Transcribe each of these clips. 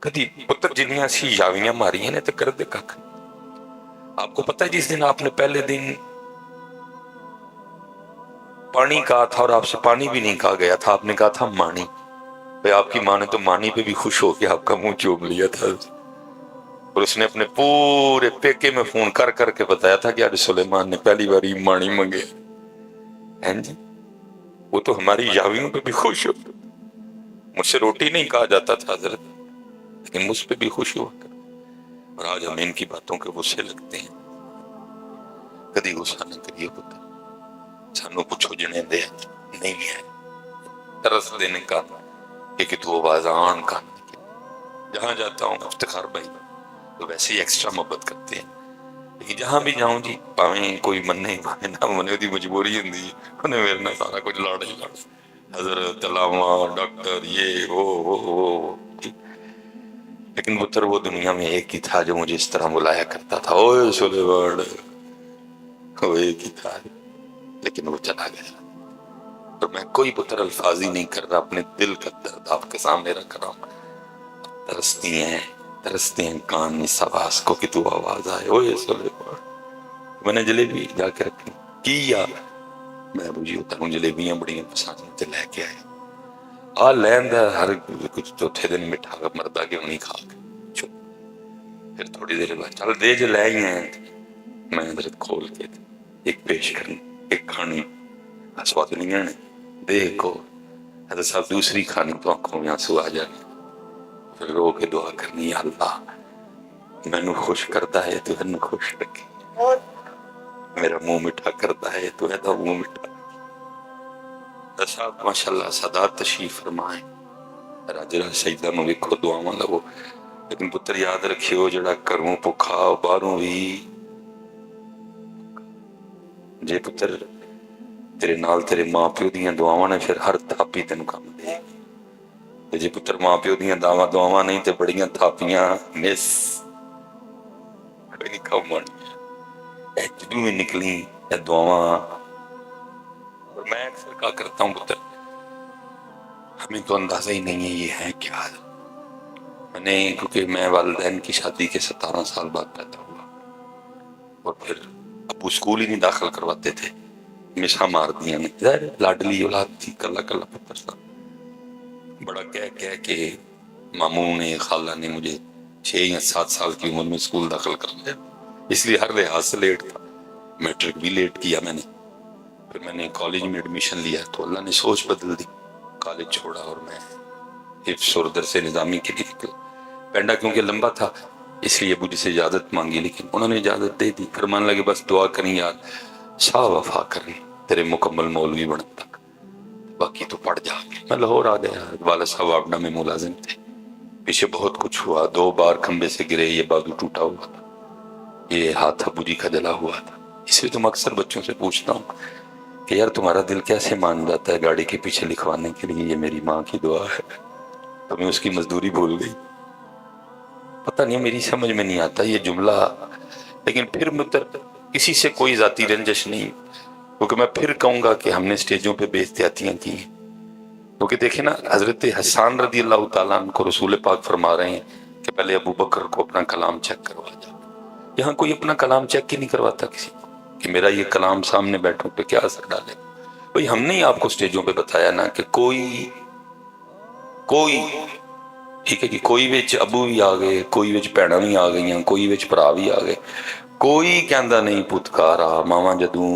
کدی پتر جنیاں سی یاویاں ماری نے تو کر دے کھ. آپ کو پتہ ہے جس دن آپ نے پہلے دن پانی کہا تھا اور آپ سے پانی بھی نہیں کہا گیا تھا، آپ نے کہا تھا مانی. بھئی آپ کی ماں نے تو مانی پہ بھی خوش ہو کے آپ کا منہ چوم لیا تھا، اور اس نے اپنے پورے پیکے میں فون کر کر کے بتایا تھا کہ آج سلیمان نے پہلی باری مانی منگے ہیں جی. وہ تو ہماری یاویوں پہ بھی خوش ہو. مجھ سے روٹی نہیں کہا جاتا تھا حضرت، لیکن مجھ پہ بھی خوش ہوا کر. اور آج ہمیں ان کی باتوں کے غصے لگتے ہیں. کدی غصہ نہ کریے پتر، سانو پوچھو جنے دے نہیں ہے ترس دینے کا کہ تو آواز آن کا. جہاں جاتا ہوں افتخار بھائی تو ویسے ہی ایکسٹرا محبت کرتے ہیں، لیکن جہاں بھی جاؤں جی پاویں کوئی مننے پاویں نہ مننے دی مجبوری ہوندی ہے، انہیں میرے نہ سارا کچھ لاڑ ہی لاڑ. حضرت علامہ ڈاکٹر یہ وہ لیکن پتر وہ دنیا میں ایک ہی تھا جو مجھے اس طرح بلایا کرتا تھا، اوے سلیمان. وہ ایک ہی تھا لیکن وہ چلا گیا. تو میں کوئی پتر الفاظ ہی نہیں کر رہا، اپنے دل کا درد آپ کے سامنے رکھ رہا ہوں. ترستی ہیں کان اس آواز کو کہ تو آواز آئے. اوے سلیمان. میں نے جلیبی جا کے رکھی کیا میں ابو جی ہوتا ہوں، جلیبیاں بڑی پسند تے لے کے آئے. آ لین دا ہر کچھ چوتھے دن مٹھا مردہ کے نہیں کھا کے چپ. پھر تھوڑی دیر بعد چل دے جو لے ہی ہیں. میں حضرت کھول کے ایک پیش کرنی ایک کھانی سواد نہیں آنے دیکھو. حضرت صاحب دوسری کھانی تو آنکھوں میں آنسو آ جانے. پھر رو کے دعا کرنی، یا اللہ میں نو خوش کرتا ہے تو ہن خوش رکھے، میرا منہ مٹھا کرتا ہے تو ہے تو منہ مٹھا. صاحب ماشاءاللہ سادات تشریف فرمائیں، راجرہ سجدہ میں ویکھو دعاواں لگو. لیکن پتر یاد رکھیو جڑا کروں پکھا باہروں بھی جے پتر تیرے نال تیرے ماں پیو دیاں دعاواں نے پھر ہر تھاپی تینوں کام دے. جے پتر ماں پیو دیاں دعاواں نہیں تے بڑیاں تھاپیاں مس کوئی نہیں کام آنی. اے جدوں میں نکلی اے دعاواں. اور میں اکثر کہا کرتا ہوں پتر ہمیں تو اندازہ ہی نہیں ہے یہ ہے کیا. میں نے کیونکہ میں والدین کی شادی کے 17 سال بعد پیدا ہوا، اور پھر ابو اسکول ہی نہیں داخل کرواتے تھے، ہمیشہ مار دیا نے. ظاہر لاڈلی اولاد تھی، کلا کلا پتر تھا. بڑا کہہ کے ماموں نے خالہ نے مجھے 6 یا 7 سال کی عمر میں اسکول داخل کر لیا، اس لیے ہر لحاظ سے لیٹ تھا. میٹرک بھی لیٹ کیا میں نے. پھر میں نے کالج میں ایڈمیشن لیا تو اللہ نے سوچ بدل دی، کالج چھوڑا اور میں حفظ اور درس نظامی کے لیے نکلا. پینڈا کیونکہ لمبا تھا اس لیے ابو جی سے اجازت مانگی، لیکن انہوں نے اجازت دے دی. پھر مان لگے بس دعا کریں یار شاہ وفا کریں تیرے مکمل مولوی بن تک، باقی تو پڑھ جا. میں لاہور آ گیا، والد صاحب آبڈا میں ملازم تھے. پیچھے بہت کچھ ہوا، 2 بار کھمبے سے گرے، یہ بازو ٹوٹا ہوا تھا، یہ ہاتھ ابو جی کا جلا ہوا تھا. اس لیے تم اکثر بچوں سے پوچھتا ہوں کہ یار تمہارا دل کیسے مان جاتا ہے گاڑی کے پیچھے لکھوانے کے لیے یہ میری ماں کی دعا ہے. تمہیں اس کی مزدوری بھول گئی. پتہ نہیں میری سمجھ میں نہیں آتا یہ جملہ. لیکن پھر مطلب کسی سے کوئی ذاتی رنجش نہیں، کیونکہ میں پھر کہوں گا کہ ہم نے سٹیجوں پہ بے احتیاطیاں کی ہیں. کیونکہ دیکھیں نا حضرت حسان رضی اللہ تعالیٰ عنہ کو رسول پاک فرما رہے ہیں کہ پہلے ابو بکر کو اپنا کلام چیک کروا جا. یہاں کوئی اپنا کلام چیک ہی نہیں کرواتا کسی کو کہ میرا یہ کلام سامنے بیٹھوں پہ کیا اثر ڈالے. بھئی ہم نے ہی آپ کو سٹیجوں پہ بتایا نا کہ کوئی ٹھیک ہے کہ کوئی وچ ابو بھی آ گئے، کوئی وچ بھیڑاں بھی آ گئیاں، کوئی وچ بھرا بھی آ گئے. کوئی کہندا نہیں پتکارا ماواں جدوں.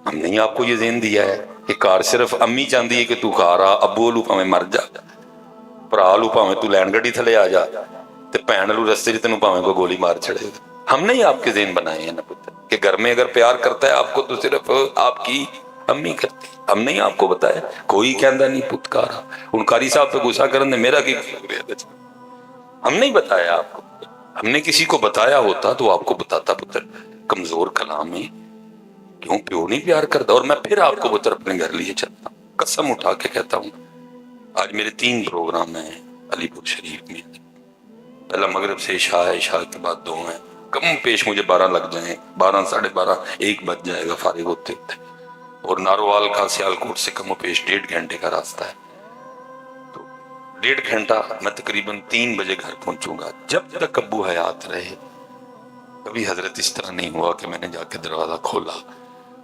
ہم نے ہی آپ کو یہ ذہن دیا ہے کہ کار صرف امی چاہتی ہے کہ تو کارا، ابو لو پاویں مر جا، بھرا لو پاویں تو لین گڈی تھلے آ جا، تے بھین لو رستے تینوں پاویں کوئی گولی مار چھڑے. ہم نے ہی آپ کے ذہن بنائے ہیں نا پتر کہ گھر میں اگر پیار کرتا ہے آپ کو تو صرف آپ کی امی کرتی. ہم نے ہی آپ کو بتایا. کوئی کہندا نہیں پتکارا. ان قاری صاحب پہ غصہ کرن نے میرا کی ہم نے ہی بتایا آپ کو. ہم نے کسی کو بتایا ہوتا تو آپ کو بتاتا پتر کمزور کلام ہے کیوں پیو نہیں پیار کرتا. اور میں پھر آپ کو پتر اپنے گھر لیے چلتا ہوں، قسم اٹھا کے کہتا ہوں. آج میرے 3 پروگرام ہیں علی پور شریف میں. پہلا مغرب سے عشاء ہے، عشاء کے بعد 2 ہیں. کم پیش مجھے 12 لگ جائیں، 12 ساڑھے 12 1 بج جائے گا فارغ ہوتے ہوتے. اور ناروال کا سیالکوٹ سے کم و پیش 1.5 گھنٹے کا راستہ ہے. تو 1.5 घंटा मैं तकरीबन 3 बजे घर पहुंचूंगा। जब तक अब्बू हयात रहे कभी हजरत इस तरह नहीं हुआ कि मैंने जाके दरवाजा खोला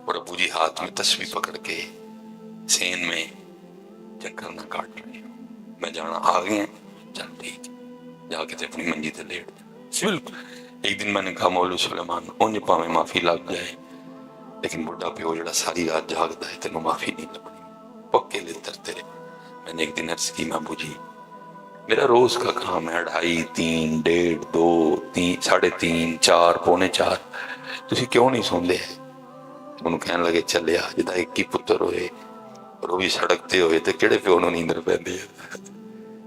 और अब्बू जी हाथ में तस्बीह पकड़ के सेन में चक्कर ना काट रहे हो, मैं जाना आ गए हैं, चल ठीक है, जाके ते अपनी मंजी ते लेट जा। बिल्कुल। एक दिन मैंने कहा मौलवी सुलेमान उन्हें भावें माफी लग जाए लेकिन बुढ़ा प्यो जड़ा सारी रात जागदा है तेनों माफी नहीं लगनी, पक्के लेतर तेरे। मैंने एक दिन अर्ज की मैं अब्बू जी मेरा रोज का काम है 2.5 3 1.5 2 3 3.5 4 पौने 4, तुसी क्यों नहीं सोंदे? उन्होंने कहने लगे चलिया जिदा एक ही पुत्र होए और वो भी सड़कते हुए तो केड़े प्यो नूं नींदर पैंदी है।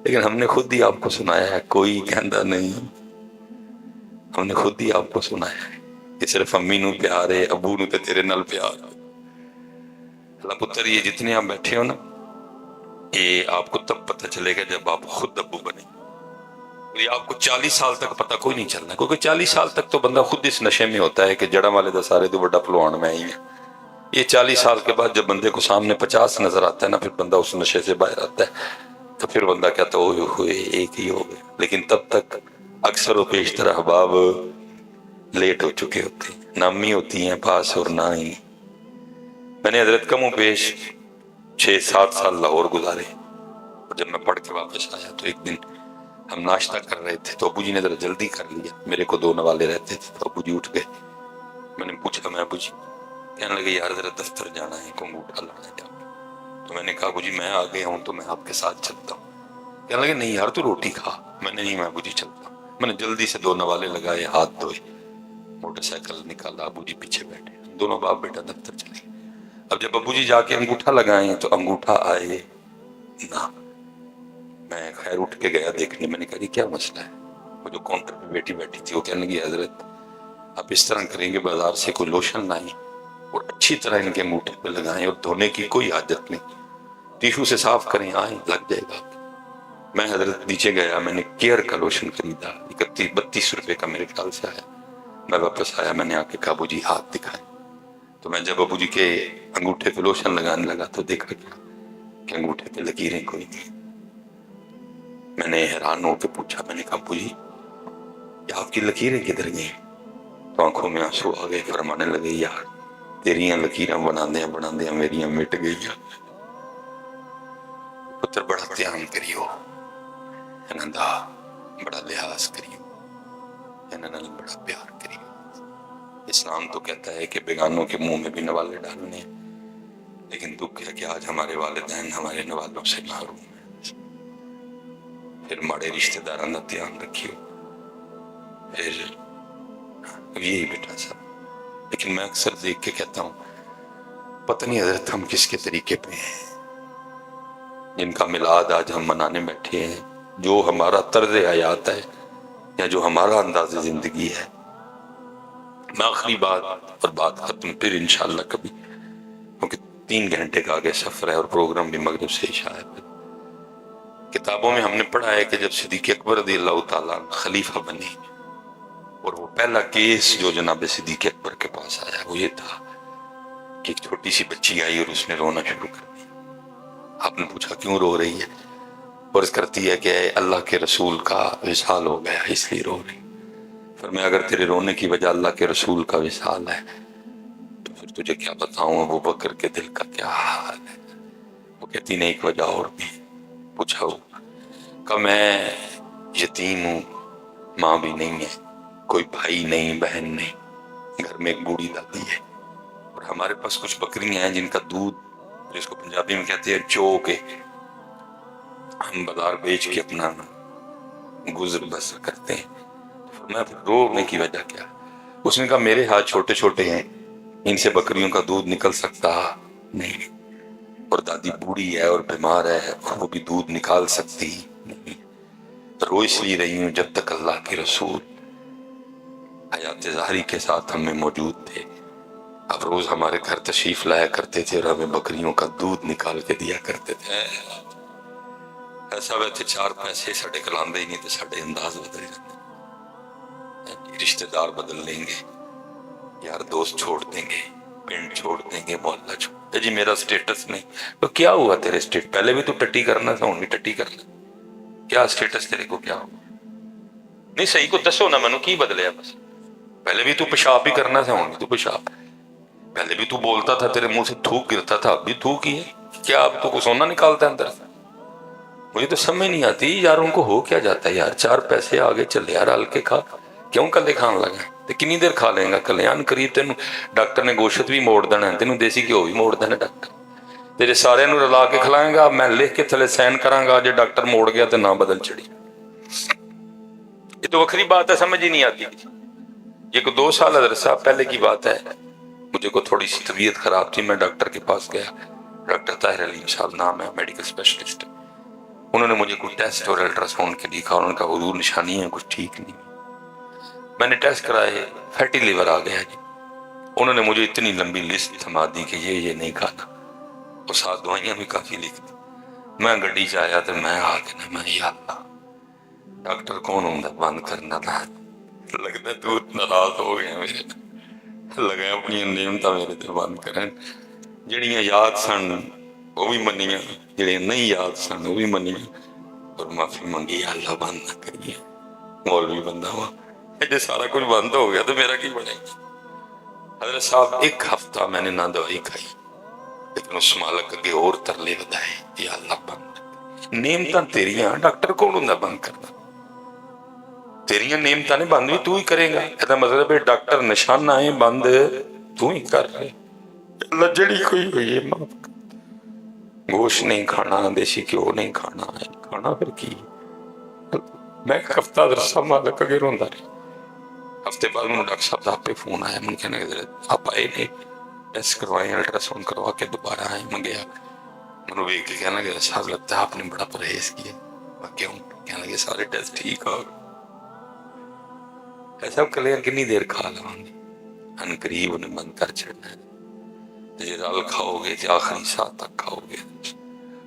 लेकिन हमने खुद ही आपको सुनाया है, कोई कहता नहीं, हमने खुद ही आपको सुनाया है कि सिर्फ अम्मी नूं प्यार है, अबू नूं ते तेरे नाल प्यार है। अल्लाह पुत्र ये जितने आप बैठे हो ना, ये आपको तब पता चलेगा जब आप खुद अब्बू बने। ये आपको 40 साल तक पता कोई नहीं चलना, क्योंकि 40 साल तक तो बंदा खुद इस नशे में होता है कि जड़ा वाले दा सारे तो बड़ा पहलवान मैं ही है। ये 40 साल के बाद जब बंदे को सामने 50 नजर आता है ना, फिर बंदा उस नशे से बाहर आता है, तो फिर बंदा कहता ओए हुए एक ही हो गए। लेकिन तब तक अक्सर व पेशतर अहबाब लेट हो चुके होते, ना अम्मी होती हैं पास और ना ही। मैंने हजरत कम पेश 6-7 साल लाहौर गुजारे और जब मैं पढ़ के वापस आया तो एक दिन हम नाश्ता कर रहे थे तो अबू जी ने जरा जल्दी कर लिया, मेरे को 2 नवाले रहते थे तो अबू जी उठ गए। मैंने पूछा मैं अबू जी, कहने लगे यार जरा दफ्तर जाना है, को अंगूठा लाना है जाके। तो मैंने कहा अबू जी मैं आ गया हूँ तो मैं आपके साथ चलता हूँ। कहने लगे नहीं यार तू रोटी खा। मैंने नहीं मैं अबू जी चलता हूँ। मैंने जल्दी से 2 नवाले लगाए, हाथ धोए, मोटरसाइकिल निकाला, अबू जी पीछे बैठे, दोनों बाप बेटा दफ्तर चले गए। अब जब अबू जी जाके अंगूठा लगाए तो अंगूठा आए ना। मैं खैर उठ के गया देखने, मैंने कहा क्या मसला है? वो जो काउंटर पे बेटी बैठी थी वो कहने लगी हजरत आप इस तरह करेंगे बाजार से कोई लोशन लाएं और अच्छी तरह इनके अंगूठे पे लगाएं और धोने की कोई आदत नहीं, टिश्यू से साफ करें, आए लग जाएगा। मैं हजरत नीचे गया, मैंने केयर का लोशन खरीदा, 31-32 रुपए का मेरे ख्याल से आया। मैं वापस आया, मैंने आके कहा अबू जी हाथ दिखाए। तो मैं जब अबू जी के अंगूठे पे लोशन लगाने लगा तो देखा क्या कि अंगूठे पे लकीरें कोई नहीं। मैंने हैरान होकर पूछा, मैंने कहा अबू जी ये आपकी लकीरें किधर गई? तो आंखों में आंसू आ गए, फरमाने लगे यार तेरिया लकीरें बनांदे मेरिया मिट गई। पुत्र बड़ा ध्यान करियो, इन्हां दा बड़ा लिहाज करियो, इन्हां नाल बड़ा प्यार करियो। इस्लाम तो कहता है कि बेगानों के मुंह में भी नवाले डालने, लेकिन दुख है कि आज हमारे वालिदैन हमारे नवालों से महरूम है। फिर माड़े रिश्तेदारों का ध्यान रखियो, फिर यही बेटा सब। लेकिन मैं अक्सर देख के कहता हूँ पता नहीं हजरत हम किसके तरीके पे हैं, जिनका मिलाद आज हम मनाने बैठे हैं, जो हमारा तर्ज हयात है या जो हमारा अंदाज जिंदगी है। मैं आखिरी बात और बात खत्म फिर इंशाल्लाह कभी, क्योंकि 3 घंटे का आगे सफर है और प्रोग्राम भी मगरिब से इशा है। किताबों में हमने पढ़ा है कि जब सिद्दीक़ अकबर रज़ियल्लाहु ताला खलीफा बने और वो पहला केस जो जनाब सिद्दीक़ अकबर के पास आया वो ये था कि एक छोटी सी बच्ची आई और उसने रोना शुरू कर दिया। आपने पूछा क्यों रो रही है? अर्ज करती है कि अल्लाह के रसूल का विसाल हो गया इसलिए रो रही। फिर मैं अगर तेरे रोने की वजह अल्लाह के रसूल का विसाल है तो फिर तुझे क्या बताऊं अबू बकर के दिल का क्या हाल है। वो कहती नहीं एक वजह और भी। पूछा कि मैं यतीम हूँ, माँ भी नहीं है, कोई भाई नहीं, बहन नहीं, घर में एक बूढ़ी दादी है और हमारे पास कुछ बकरियां हैं जिनका दूध, जिसको पंजाबी में कहते हैं चो के, हम बाजार बेच के अपना गुजर बसर करते हैं। तो मैं रोने की वजह क्या? उसने कहा मेरे हाथ छोटे छोटे हैं, इनसे बकरियों का दूध निकल सकता नहीं, और दादी बूढ़ी है और बीमार है और वो भी दूध निकाल सकती नहीं। तो रो इसलिए रही हूं जब तक अल्लाह के रसूल हयात ज़ाहरी के साथ हमें मौजूद थे। अब रोज हमारे घर तशरीफ लाया करते थे और हमें बकरियों का दूध निकाल के दिया करते थे। ऐसा वैसे 4 पैसे साढ़े कलांदे ही नहीं तो साढ़े अंदाज बदल जाते, रिश्तेदार बदल लेंगे, यार दोस्त छोड़ देंगे, पिंड छोड़ देंगे, मोहल्ला छोड़ जी मेरा स्टेटस नहीं तो क्या हुआ तेरे स्टेट, पहले भी तू टट्टी करना था, हूं भी टट्टी करना। क्या स्टेटस तेरे को क्या होगा? नहीं सही को दसो ना मैनू की बदलिया? बस पहले भी तू पेशाब भी करना था, हुण तू पेशाब, पहले भी तू बोलता था, तेरे मुंह से थूक गिरता था, अब भी थूक ही है। क्या अब तू को सोना निकालता है अंदर से? मुझे तो समझ नहीं आती यार, उनको हो क्या जाता है यार? 4 पैसे आगे चले यार, हल्के खा, क्यों कले खान लगा? ते कितनी देर खा लेगा कल्याण? करीब तेन डॉक्टर ने गोशत भी मोड़ देना, तेन देसी घ्यो भी मोड़ देना डॉक्टर, तेरे सारे रला के खिलाएगा। मैं लिख के थले साइन करांगा, जो डॉक्टर मोड़ गया तो ना बदल चढ़ी। ये तो वखरी बात है, समझ ही नहीं आती। ये को 2 साल अरसा पहले की बात है, मुझे को थोड़ी सी तबीयत खराब थी, मैं डॉक्टर के पास गया, डॉक्टर ताहिर अलीम साहब नाम है, मेडिकल स्पेशलिस्ट। उन्होंने मुझे कुछ टेस्ट और अल्ट्रासाउंड के लिखा, उन्होंने कहा हुजूर निशानी है कुछ ठीक नहीं। मैंने टेस्ट कराए, फैटी लिवर आ गया जी। उन्होंने मुझे इतनी लंबी लिस्ट थमा दी कि ये नहीं खाना, और साथ दवाइयां भी काफी लिख दी। मैं गड्डी च आया तो मैं आके ना, मैं या अल्लाह, डॉक्टर कौन होंगे बंद करना था? लगता तू नाराज हो गया मेरे, लगा अपनी नियमत मेरे ते बंद करन। जड़ियां याद सन वो भी मनिया, जड़ियां नहीं याद सन वो भी मनिया, और माफी मंगी, अल्लाह बंद ना करिए, मौलवी बंदा हुआ, जो सारा कुछ बंद हो गया तो मेरा की बनेगा? हजरत साहब 1 हफ्ता मैंने ना दवाई खाई, लेकिन उस मालक अगे और तरले बधाए, या अल्लाह बंद। नियमतां तेरियां, डॉक्टर कौन होंदा बंद करना? तेरियां नियमतां ने बंद भी तू ही करेगा। ਇਹਦਾ मतलब है डॉक्टर निशाना है बंद तू ही कर रहे। लजड़ी कोई हुई है, गोश्त नहीं खाना, देसी घ्यो नहीं खाना, खाना फिर की? मैं एक हफ्ता दरसा मालक अगे रोंदा रहा। हफ्ते बाद मैं डॉक्टर साहब का आपे फोन आया, मैं कहने लगे आप आए ने, टेस्ट करवाए, अल्ट्रासाउंड करवा के दोबारा आए। मैं गया, मैं वेख के कहने लगे साहब लगता है आपने बड़ा परहेज किया। मैं क्यों? कहने लगे सारे टेस्ट ठीक हो गए। ऐसा कलियर कितनी देर खा लवांगे, अन करीब उन्हें बंद कर छड़ना है। जे रल खाओगे तो आखिरी साह तक खाओगे,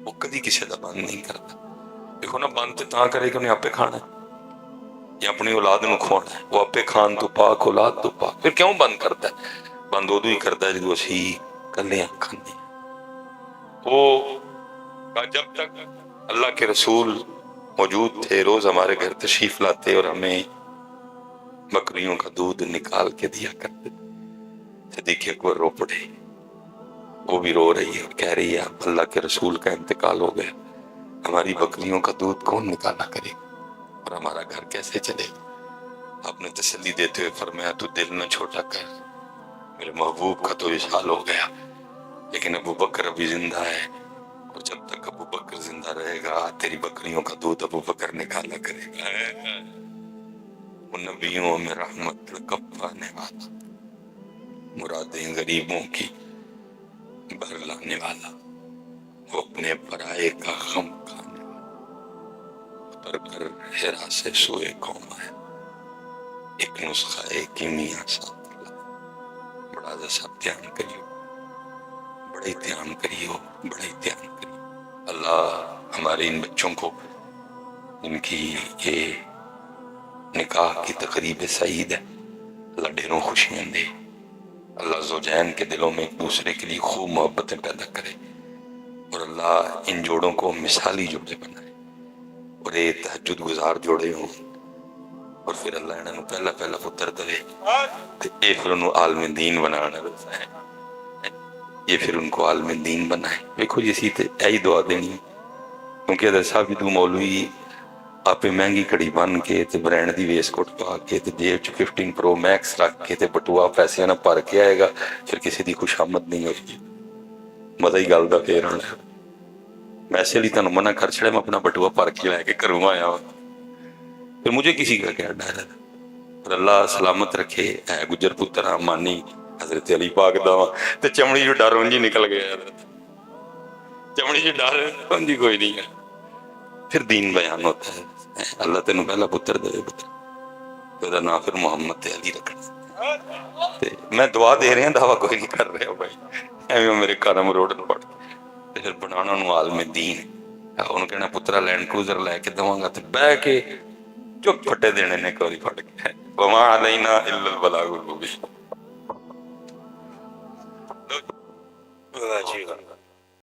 वो कभी किसी का बंद नहीं करता। देखो ना, बंद तो करे कि उन्हें आपे खाना है या अपनी औलाद को खुआना है, वो आपे खान तो पाक, औलाद तो पाक, फिर क्यों बंद करता है? बंद उदू ही करता है जो असी कलियां खाने। वो जब तक अल्लाह के रसूल मौजूद थे, रोज हमारे घर तशरीफ लाते और हमें बकरियों का दूध निकाल के दिया करते। सिद्दीक़ अकबर रो पड़े, वो भी रो रही है और कह रही है अल्लाह के रसूल का इंतकाल हो गया, हमारी बकरियों का दूध कौन निकाला करेगा और हमारा घर कैसे चलेगा? आपने तसल्ली देते हुए फरमाया तू दिल न छोटा कर, मेरे महबूब का तो विशाल हो गया, लेकिन अबू बकर अभी जिंदा है, और जब तक अबू बकर जिंदा रहेगा तेरी बकरियों का दूध अबू बकर निकाला करेगा। वो नबियों में रहमत पाने वाला, मुरादें गरीबों की भर लाने वाला, वो अपने पराये का गम खाने वाला, उतर कर हेरा से सोए कौम है, एक नुस्खा एक कीमिया साथ ला। बड़ा जैसा ध्यान करियो, बड़े ध्यान करियो, बड़े ध्यान करियो। अल्लाह हमारे इन बच्चों को, इनकी ये निकाह की तकरीब सईद है, अल्लाह ढेरों खुशियां दे। अल्लाह ज़ौजैन के दिलों में एक दूसरे के लिए खूब मोहब्बतें पैदा करे, और अल्लाह इन जोड़ों को मिसाली जोड़े बनाए, और ये तहज्जुद गुजार जोड़े हों, और फिर अल्लाह इन्होंने पहला पहला पुत्र दे, ये फिर उन्होंने आलम दीन बनाना है, ये फिर उनको आलम दीन बनाए। देखो जी तो यही दुआ देनी, क्योंकि अदर साहब भी तू मौलवी आपे महंगी घड़ी बन के ते ब्रांड की वेस्टकोट पा के ते जेब च 15 प्रो मैक्स रख के ते बटुआ पैसे ना भर के आएगा, फिर किसी की खुशामद नहीं होगी। मजा ही गल का फिर आना, वैसे लिए तुम मना कर छड़े, मैं अपना बटुआ भर के लैके घरों आया, फिर मुझे किसी का क्या डर है? पर अल्लाह सलामत रखे। है गुजर पुत्र मानी हजरत अली पाक दा, ते चमड़ी जो डर उंजी निकल गया, चमड़ी जो डर उंजी कोई नहीं है। फिर दीन बयान होता है, अल्लाह तेन पहला पुत्र दे पुत्र, नाम फिर मोहम्मद अली रखना। मैं दुआ दे रहा, दावा कोई नहीं कर रहा भाई, एवं मेरे करम रोड न पड़। फिर बनाना आलम दीन, उन्होंने कहना पुत्रा लैंड क्रूजर लैके देवांगा, तो बह के चुप फटे देने ने कोरी फट के, वमा अलैना इल्लल बलागुल मुबीन।